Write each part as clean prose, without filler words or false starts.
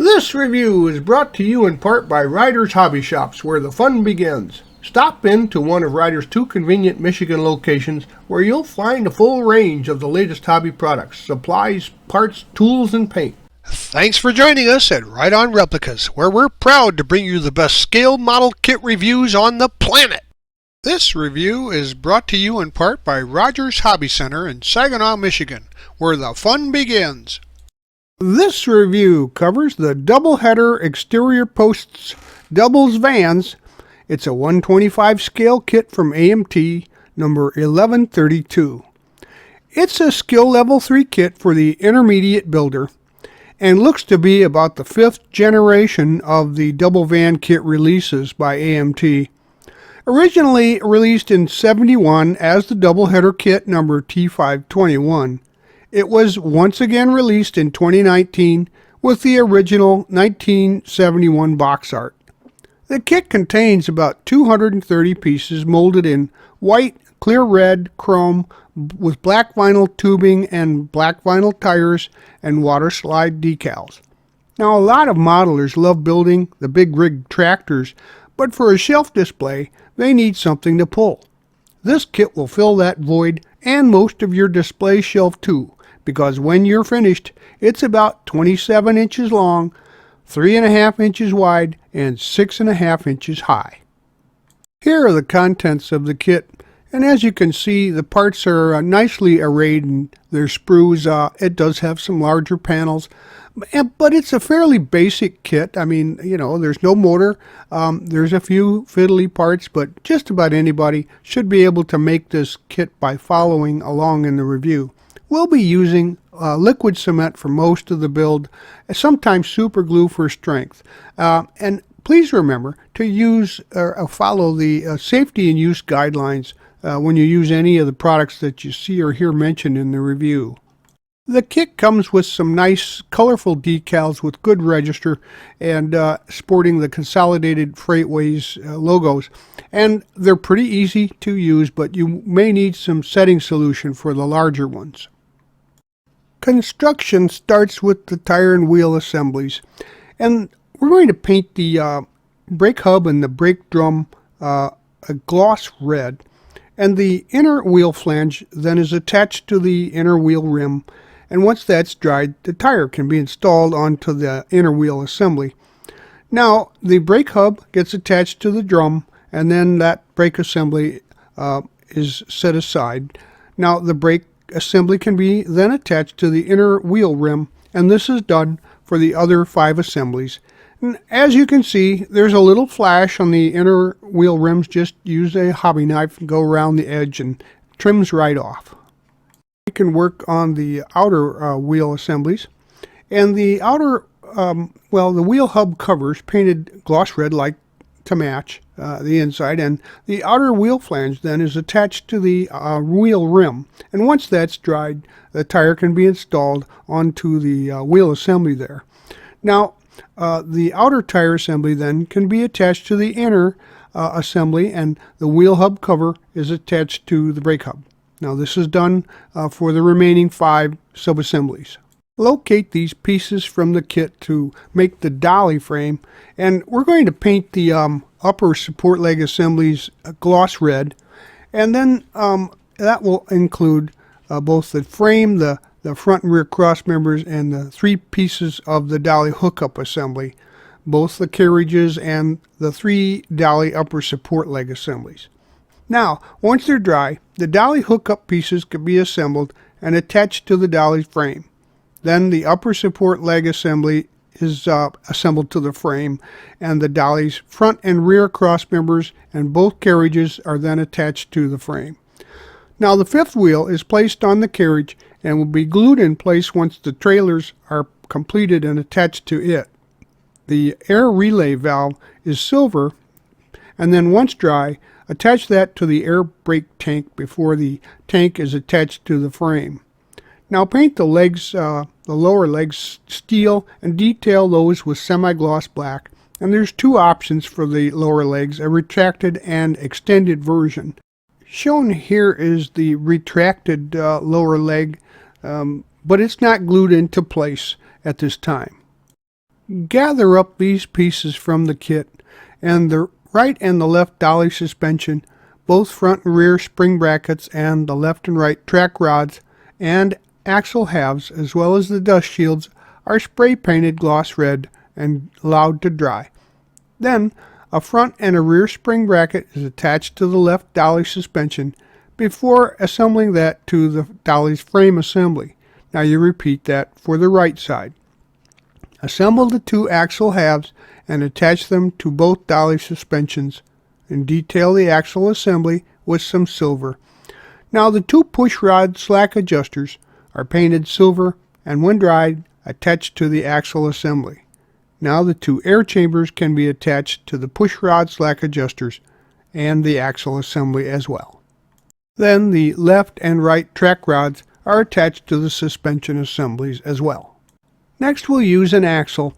This review is brought to you in part by Ryder's Hobby Shops, where the fun begins. Stop in to one of Ryder's two convenient Michigan locations where you'll find a full range of the latest hobby products, supplies, parts, tools, and paint. Thanks for joining us at Right On Replicas, where we're proud to bring you the best scale model kit reviews on the planet. This review is brought to you in part by Rogers Hobby Center in Saginaw, Michigan, where the fun begins. This review covers the double-header exterior posts doubles vans. It's a 125 scale kit from AMT, number 1132. It's a skill level 3 kit for the intermediate builder, and looks to be about the 5th generation of the double van kit releases by AMT. Originally released in '71 as the double header kit number T521, it was once again released in 2019 with the original 1971 box art. The kit contains about 230 pieces molded in white, clear red, chrome, with black vinyl tubing and black vinyl tires and water slide decals. Now, a lot of modelers love building the big rig tractors, but for a shelf display, they need something to pull. This kit will fill that void and most of your display shelf too, because when you're finished, it's about 27 inches long, 3.5 inches wide, and 6.5 inches high. Here are the contents of the kit. And as you can see, the parts are nicely arrayed in their sprues. It does have some larger panels, but it's a fairly basic kit. I mean, there's no motor. There's a few fiddly parts, but just about anybody should be able to make this kit by following along in the review. We'll be using liquid cement for most of the build, sometimes super glue for strength. And please remember to use or follow the safety and use guidelines when you use any of the products that you see or hear mentioned in the review. The kit comes with some nice colorful decals with good register and sporting the Consolidated Freightways logos. And they're pretty easy to use, but you may need some setting solution for the larger ones. Construction starts with the tire and wheel assemblies. And we're going to paint the brake hub and the brake drum a gloss red. And the inner wheel flange then is attached to the inner wheel rim, and once that's dried, the tire can be installed onto the inner wheel assembly. Now, the brake hub gets attached to the drum, and then that brake assembly is set aside. Now, the brake assembly can be then attached to the inner wheel rim, and this is done for the other 5 assemblies. And as you can see, there's a little flash on the inner wheel rims. Just use a hobby knife and go around the edge and trims right off. You can work on the outer wheel assemblies. And the outer, the wheel hub covers painted gloss red like to match the inside. And the outer wheel flange then is attached to the wheel rim. And once that's dried, the tire can be installed onto the wheel assembly there. Now, the outer tire assembly then can be attached to the inner assembly, and the wheel hub cover is attached to the brake hub. Now this is done for the remaining 5 sub-assemblies. Locate these pieces from the kit to make the dolly frame, and we're going to paint the upper support leg assemblies gloss red, and then that will include both the frame, the front and rear cross members, and the 3 pieces of the dolly hookup assembly, both the carriages and the 3 dolly upper support leg assemblies. Now, once they're dry, the dolly hookup pieces can be assembled and attached to the dolly frame. Then the upper support leg assembly is assembled to the frame, and the dolly's front and rear cross members and both carriages are then attached to the frame. Now, the 5th wheel is placed on the carriage and will be glued in place once the trailers are completed and attached to it. The air relay valve is silver, and then once dry, attach that to the air brake tank before the tank is attached to the frame. Now paint the legs, the lower legs steel, and detail those with semi-gloss black. And there's 2 options for the lower legs, a retracted and extended version. Shown here is the retracted lower leg, but it's not glued into place at this time. Gather up these pieces from the kit, and the right and the left dolly suspension, both front and rear spring brackets, and the left and right track rods and axle halves, as well as the dust shields, are spray painted gloss red and allowed to dry. Then a front and a rear spring bracket is attached to the left dolly suspension before assembling that to the dolly's frame assembly. Now you repeat that for the right side. Assemble the two axle halves and attach them to both dolly suspensions, and detail the axle assembly with some silver. Now the two push rod slack adjusters are painted silver and when dried attached to the axle assembly. Now the two air chambers can be attached to the push rod slack adjusters and the axle assembly as well. Then the left and right track rods are attached to the suspension assemblies as well. Next we'll use an axle,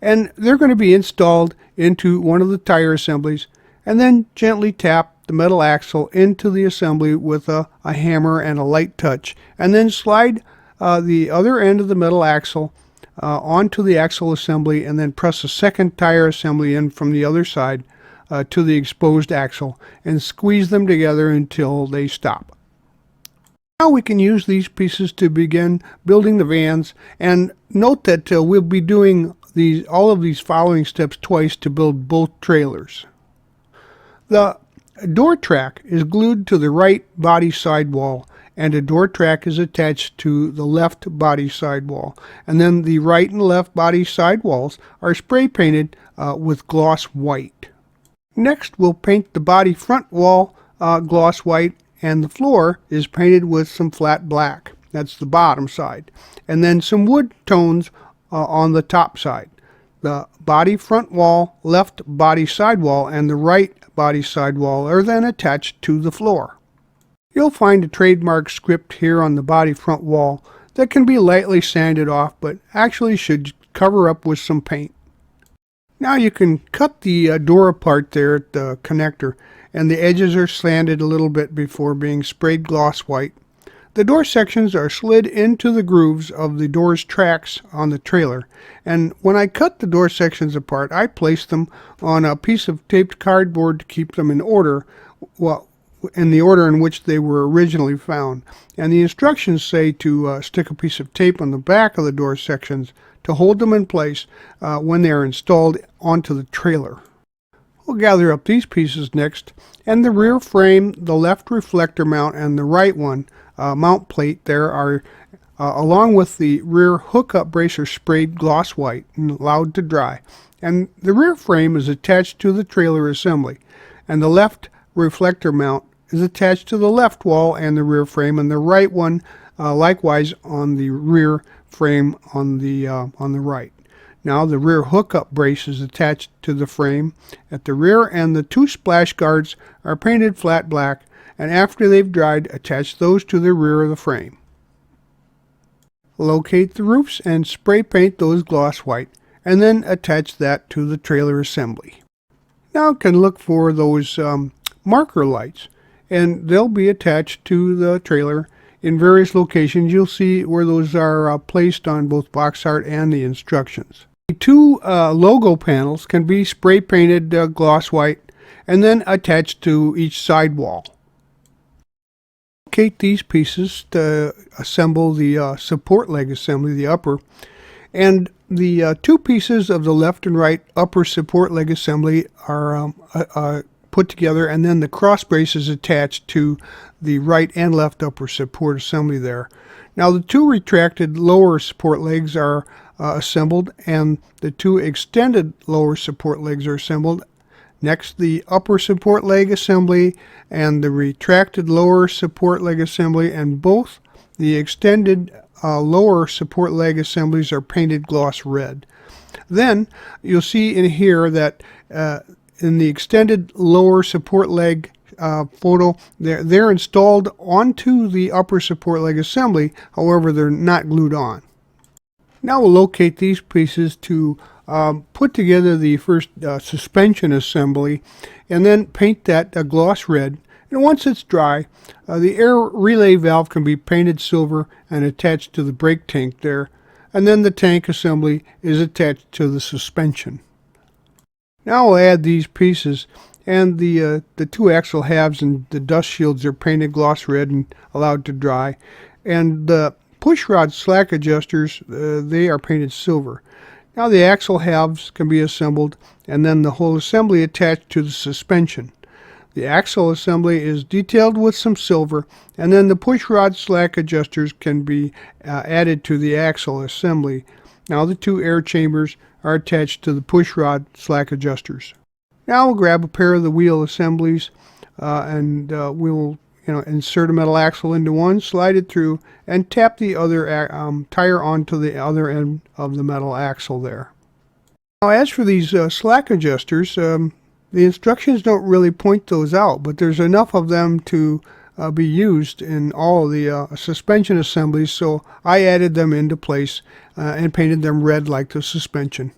and they're going to be installed into one of the tire assemblies, and then gently tap the metal axle into the assembly with a hammer and a light touch, and then slide the other end of the metal axle onto the axle assembly, and then press a second tire assembly in from the other side to the exposed axle, and squeeze them together until they stop. Now we can use these pieces to begin building the vans, and note that we'll be doing all of these following steps twice to build both trailers. The door track is glued to the right body sidewall, and a door track is attached to the left body sidewall, and then the right and left body sidewalls are spray painted with gloss white. Next we'll paint the body front wall gloss white, and the floor is painted with some flat black. That's the bottom side. And then some wood tones on the top side. The body front wall, left body sidewall, and the right body sidewall are then attached to the floor. You'll find a trademark script here on the body front wall that can be lightly sanded off, but actually should cover up with some paint. Now you can cut the door apart there at the connector, and the edges are slanted a little bit before being sprayed gloss white. The door sections are slid into the grooves of the door's tracks on the trailer, and when I cut the door sections apart, I placed them on a piece of taped cardboard to keep them in order, in the order in which they were originally found. And the instructions say to stick a piece of tape on the back of the door sections to hold them in place when they are installed onto the trailer. We'll gather up these pieces next, and the rear frame, the left reflector mount, and the right one mount plate there are along with the rear hookup bracer sprayed gloss white and allowed to dry. And the rear frame is attached to the trailer assembly, and the left reflector mount is attached to the left wall and the rear frame, and the right one likewise on the rear frame on the right. Now the rear hookup brace is attached to the frame at the rear, and the two splash guards are painted flat black, and after they've dried, attach those to the rear of the frame. Locate the roofs and spray paint those gloss white, and then attach that to the trailer assembly. Now you can look for those marker lights, and they'll be attached to the trailer in various locations. You'll see where those are placed on both box art and the instructions. The two logo panels can be spray painted gloss white and then attached to each sidewall. Locate these pieces to assemble the support leg assembly, the upper, and the two pieces of the left and right upper support leg assembly are put together, and then the cross brace is attached to the right and left upper support assembly there. Now the two retracted lower support legs are assembled, and the two extended lower support legs are assembled. Next, the upper support leg assembly and the retracted lower support leg assembly, and both the extended lower support leg assemblies are painted gloss red. Then you'll see in here that in the extended lower support leg photo, they're installed onto the upper support leg assembly, however they're not glued on. Now we'll locate these pieces to put together the first suspension assembly, and then paint that gloss red. And once it's dry, the air relay valve can be painted silver and attached to the brake tank there. and then the tank assembly is attached to the suspension. Now we'll add these pieces, and the two axle halves and the dust shields are painted gloss red and allowed to dry, and the push rod slack adjusters, they are painted silver. Now the axle halves can be assembled, and then the whole assembly attached to the suspension. The axle assembly is detailed with some silver, and then the push rod slack adjusters can be added to the axle assembly. Now the two air chambers are attached to the push rod slack adjusters. Now we'll grab a pair of the wheel assemblies, and we'll insert a metal axle into one, slide it through, and tap the other tire onto the other end of the metal axle there. Now as for these slack adjusters, the instructions don't really point those out, but there's enough of them to be used in all of the suspension assemblies, so I added them into place and painted them red like the suspension.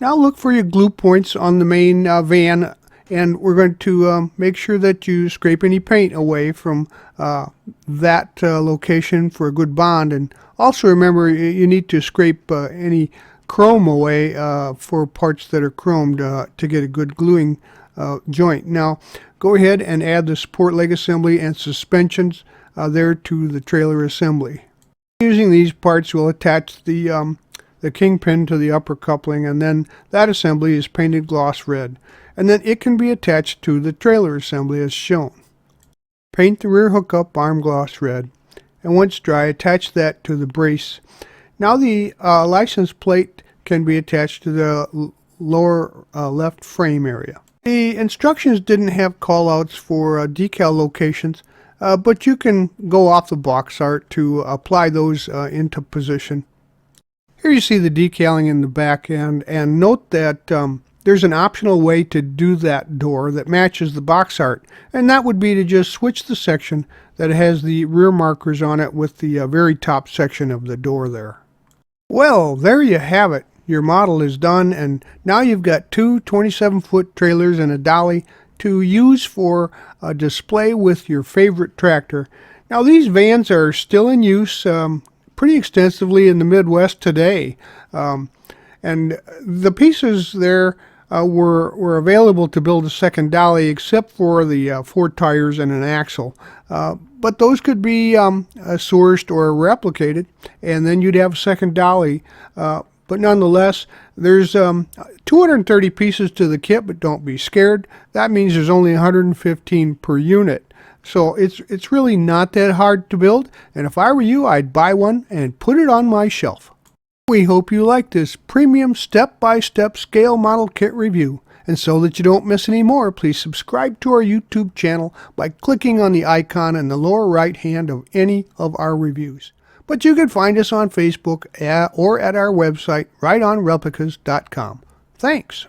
Now look for your glue points on the main van, and we're going to make sure that you scrape any paint away from that location for a good bond. And also remember, you need to scrape any chrome away for parts that are chromed to get a good gluing joint. Now go ahead and add the support leg assembly and suspensions there to the trailer assembly. Using these parts, we'll attach the kingpin to the upper coupling, and then that assembly is painted gloss red, and then it can be attached to the trailer assembly as shown. Paint the rear hookup arm gloss red, and once dry, attach that to the brace. Now the license plate can be attached to the lower left frame area. The instructions didn't have callouts for decal locations, but you can go off the box art to apply those into position. Here you see the decaling in the back end, and note that there's an optional way to do that door that matches the box art, and that would be to just switch the section that has the rear markers on it with the very top section of the door there. Well, there you have it. Your model is done, and now you've got two 27-foot trailers and a dolly to use for a display with your favorite tractor. Now these vans are still in use pretty extensively in the Midwest today, and the pieces there were available to build a second dolly, except for the 4 tires and an axle. But those could be sourced or replicated, and then you'd have a second dolly. But nonetheless, there's 230 pieces to the kit, but don't be scared. That means there's only 115 per unit. So it's really not that hard to build, and if I were you, I'd buy one and put it on my shelf. We hope you like this premium step-by-step scale model kit review. And so that you don't miss any more, please subscribe to our YouTube channel by clicking on the icon in the lower right hand of any of our reviews. But you can find us on Facebook or at our website, rightonreplicas.com. Thanks.